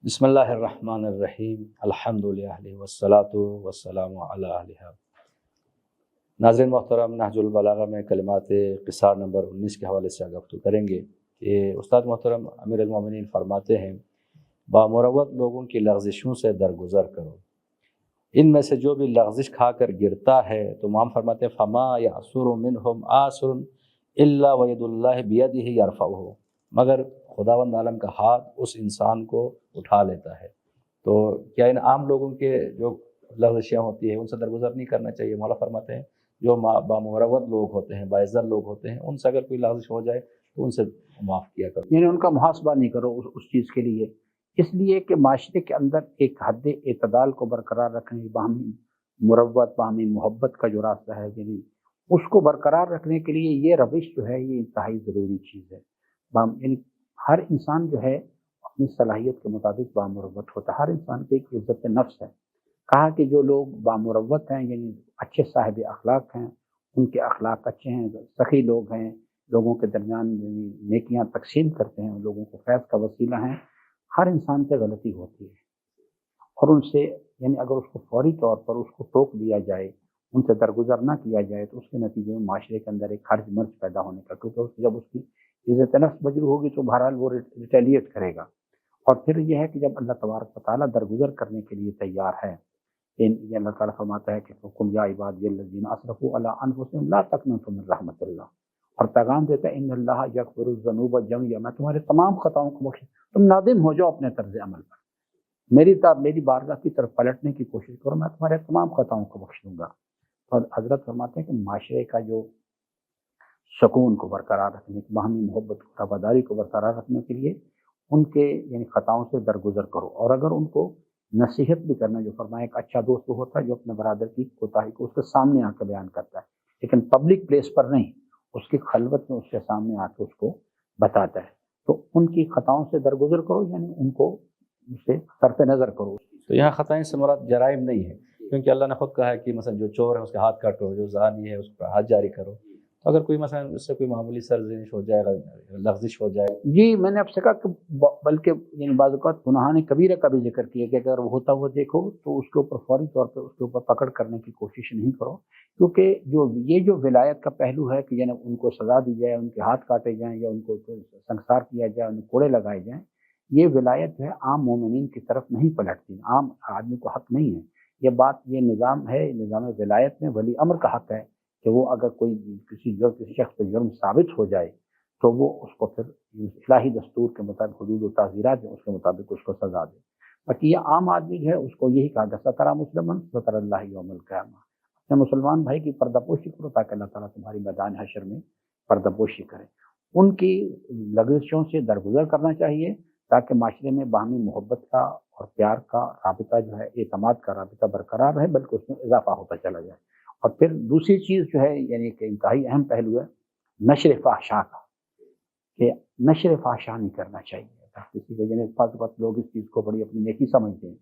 بسم اللہ الرحمن الرحیم الحمدللہ والصلاۃ والسلام علی اہلہ۔ ناظرین محترم، نہج البلاغہ میں کلمات قصار نمبر 19 کے حوالے سے گفتگو کریں گے کہ استاد محترم امیر المومنین فرماتے ہیں، بامروت لوگوں کی لغزشوں سے درگزر کرو، ان میں سے جو بھی لغزش کھا کر گرتا ہے تو امام فرماتے ہیں فما یعصر منہم آصر الا وید اللہ بیدہ یرفعہ، مگر خداوند عالم کا ہاتھ اس انسان کو اٹھا لیتا ہے۔ تو کیا ان عام لوگوں کے جو لغزشیں ہوتی ہیں ان سے درگزر نہیں کرنا چاہیے؟ مولا فرماتے ہیں جو بامروت لوگ ہوتے ہیں، باعزت لوگ ہوتے ہیں، ان سے اگر کوئی لغزش ہو جائے تو ان سے معاف کیا کرو، یعنی ان کا محاسبہ نہیں کرو اس چیز کے لیے، اس لیے کہ معاشرے کے اندر ایک حد اعتدال کو برقرار رکھنے، باہمی مروت، باہمی محبت کا جو راستہ ہے، یعنی اس کو برقرار رکھنے کے لیے یہ روش جو ہے یہ انتہائی ضروری چیز ہے۔ یعنی ہر انسان جو ہے اپنی صلاحیت کے مطابق بامروت ہوتا ہے، ہر انسان کی ایک عزت نفس ہے۔ کہا کہ جو لوگ بامروت ہیں، یعنی اچھے صاحب اخلاق ہیں، ان کے اخلاق اچھے ہیں، سخی لوگ ہیں، لوگوں کے درمیان نیکیاں تقسیم کرتے ہیں، لوگوں کو فیض کا وسیلہ ہیں، ہر انسان سے غلطی ہوتی ہے، اور ان سے یعنی اگر اس کو فوری طور پر اس کو ٹوک دیا جائے، ان سے درگزر نہ کیا جائے تو اس کے نتیجے میں معاشرے کے اندر ایک خرچ مرچ پیدا ہونے کا، کیونکہ جب اس کی عزت نفس مجروح ہوگی تو بہرحال وہ ریٹیلیٹ کرے گا۔ اور پھر یہ ہے کہ جب اللہ تبارک و تعالیٰ درگزر کرنے کے لیے تیار ہے، یہ اللہ تعالیٰ فرماتا ہے کہ قل یا عبادی الذین اسرفوا علی انفسہم لا تقنطوا من رحمۃ اللہ، اور پیغام دیتا ہے ان اللہ یغفر الذنوب جميعا، میں تمہارے تمام خطاؤں کو بخش، تم نادم ہو جاؤ اپنے طرز عمل پر، میری بارگاہ کی طرف پلٹنے کی کوشش کرو، میں تمہارے تمام خطاؤں کو بخش دوں گا۔ اور حضرت فرماتے ہیں کہ معاشرے کا جو سکون کو برقرار رکھنے، باہمی محبت کو، وفاداری کو برقرار رکھنے کے لیے ان کے یعنی خطاؤں سے درگزر کرو، اور اگر ان کو نصیحت بھی کرنا، جو فرمایا ایک اچھا دوست وہ ہوتا ہے جو اپنے برادر کی کوتاہی کو اس کے سامنے آ کے بیان کرتا ہے، لیکن پبلک پلیس پر نہیں، اس کی خلوت میں اس کے سامنے آ کے اس کو بتاتا ہے۔ تو ان کی خطاؤں سے درگزر کرو، یعنی ان کو اس سے طرف نظر کرو۔ تو یہاں خطائیں سے مراد جرائم نہیں ہے، کیونکہ اللہ نے خود کہا ہے کہ مثلا جو چور ہے اس کے ہاتھ کاٹو، جو زانی ہے اس پر حد جاری کرو۔ تو اگر کوئی مثلا اس سے کوئی معمولی سرزنش ہو جائے، لغزش ہو جائے، جی میں نے آپ سے کہا کہ بلکہ یعنی بعض اوقات گناہان کبیرہ کا بھی ذکر کیا کہ اگر وہ ہوتا ہوا دیکھو تو اس کے اوپر فوری طور پہ اس کے اوپر پکڑ کرنے کی کوشش نہیں کرو، کیونکہ جو ولایت کا پہلو ہے کہ یعنی ان کو سزا دی جائے، ان کے ہاتھ کاٹے جائیں یا ان کو سنسار کیا جائے، ان کو کوڑے لگائے جائیں، یہ ولایت جو ہے عام مومنین کی طرف نہیں پلٹتی، عام آدمی کو حق نہیں ہے۔ یہ بات یہ نظام ہے، نظام ولایت میں ولی امر کا حق ہے کہ وہ اگر کوئی کسی شخص پہ جرم ثابت ہو جائے تو وہ اس کو پھر الہی دستور کے مطابق حدود و تعزیرات ہیں اس کے مطابق اس کو سزا دے۔ باقی یہ عام آدمی جو ہے اس کو یہی کہا گیا سترہ مسلمان ستر اللہ یوم القیامہ، اپنے مسلمان بھائی کی پردہ پوشی کرو تاکہ اللہ تعالیٰ تمہاری میدان حشر میں پردہ پوشی کرے۔ ان کی لغزشوں سے درگزر کرنا چاہیے تاکہ معاشرے میں باہمی محبت کا اور پیار کا رابطہ جو ہے، اعتماد کا رابطہ برقرار رہے، بلکہ اس میں اضافہ ہوتا چلا جائے۔ اور پھر دوسری چیز جو ہے یعنی کہ انتہائی اہم پہلو ہے نشر فحشا کا، کہ نشر فحشا نہیں کرنا چاہیے کسی وجہ سے۔ بعض اوقات لوگ اس چیز کو بڑی اپنی نیکی سمجھتے ہیں،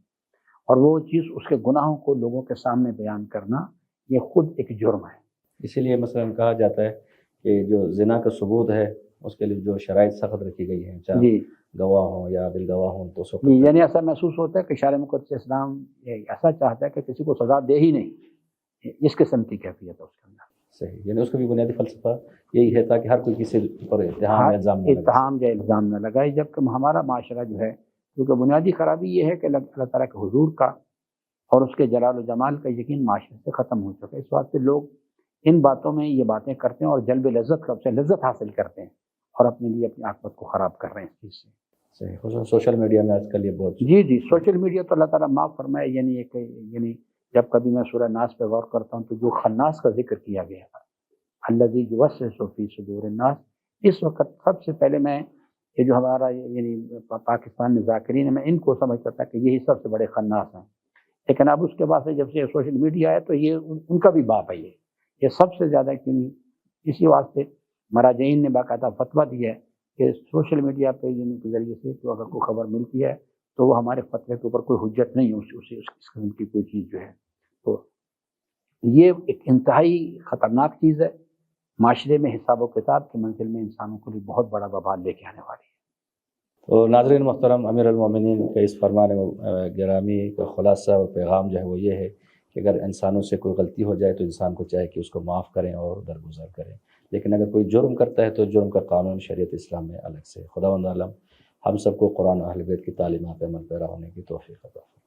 اور وہ چیز اس کے گناہوں کو لوگوں کے سامنے بیان کرنا یہ خود ایک جرم ہے۔ اسی لیے مثلا کہا جاتا ہے کہ جو زنا کا ثبوت ہے اس کے لیے جو شرائط سخت رکھی گئی ہیں، چاہے جی گواہ ہوں یا دل گواہ ہوں، تو جی، یعنی ایسا محسوس ہوتا ہے کہ شارع مقدس اسلام ایسا چاہتا ہے کہ کسی کو سزا دے ہی نہیں، اس قسم کی کیفیت ہے اس کے اندر۔ صحیح، یعنی اس کا بھی بنیادی فلسفہ یہی ہے تاکہ ہر کوئی کسی پر اتہام یا الزام نہ لگائے، جبکہ ہمارا معاشرہ جو ہے کیونکہ بنیادی خرابی یہ ہے کہ اللہ تعالیٰ کے حضور کا اور اس کے جلال و جمال کا یقین معاشرے سے ختم ہو چکا ہے۔ اس واسطے لوگ ان باتوں میں یہ باتیں کرتے ہیں اور جلب لذت کا سے لذت حاصل کرتے ہیں، اور اپنے لیے اپنی عاقبت کو خراب کر رہے ہیں اس چیز سے۔ صحیح، خصوصاً سوشل میڈیا میں آج کل یہ بہت جی سوشل میڈیا تو اللہ تعالیٰ معاف فرمائے، یعنی جب کبھی میں سورہ ناس پہ غور کرتا ہوں تو جو خناس کا ذکر کیا گیا ہے، الذی یوسوس فی صدور الناس، اس وقت سب سے پہلے میں یہ جو ہمارا یعنی پاکستان میں ذاکرین ہے، میں ان کو سمجھتا تھا کہ یہی سب سے بڑے خناس ہیں، لیکن اب اس کے بعد سے جب سے سوشل میڈیا ہے تو یہ ان کا بھی باپ ہے، یہ سب سے زیادہ کیوں۔ اسی واسطے مراجعین نے باقاعدہ فتویٰ دیا ہے کہ سوشل میڈیا پہ کے ذریعے سے تو اگر کوئی خبر ملتی ہے تو وہ ہمارے فتوے کے اوپر کوئی حجت نہیں ہے، اس قسم کی کوئی چیز جو ہے، تو یہ ایک انتہائی خطرناک چیز ہے، معاشرے میں حساب و کتاب کی منزل میں انسانوں کے لیے بہت بڑا وبال لے کے آنے والی ہے۔ تو ناظرین محترم، امیر المومنین کے اس فرمان گرامی کا خلاصہ اور پیغام جو ہے وہ یہ ہے کہ اگر انسانوں سے کوئی غلطی ہو جائے تو انسان کو چاہے کہ اس کو معاف کریں اور درگزر کریں، لیکن اگر کوئی جرم کرتا ہے تو جرم کا قانون شریعت اسلام میں الگ سے۔ خداوند عالم ہم سب کو قرآن و اہل بیت کی تعلیمات پہ عمل پیرا ہونے کی توفیق عطا فرمائے۔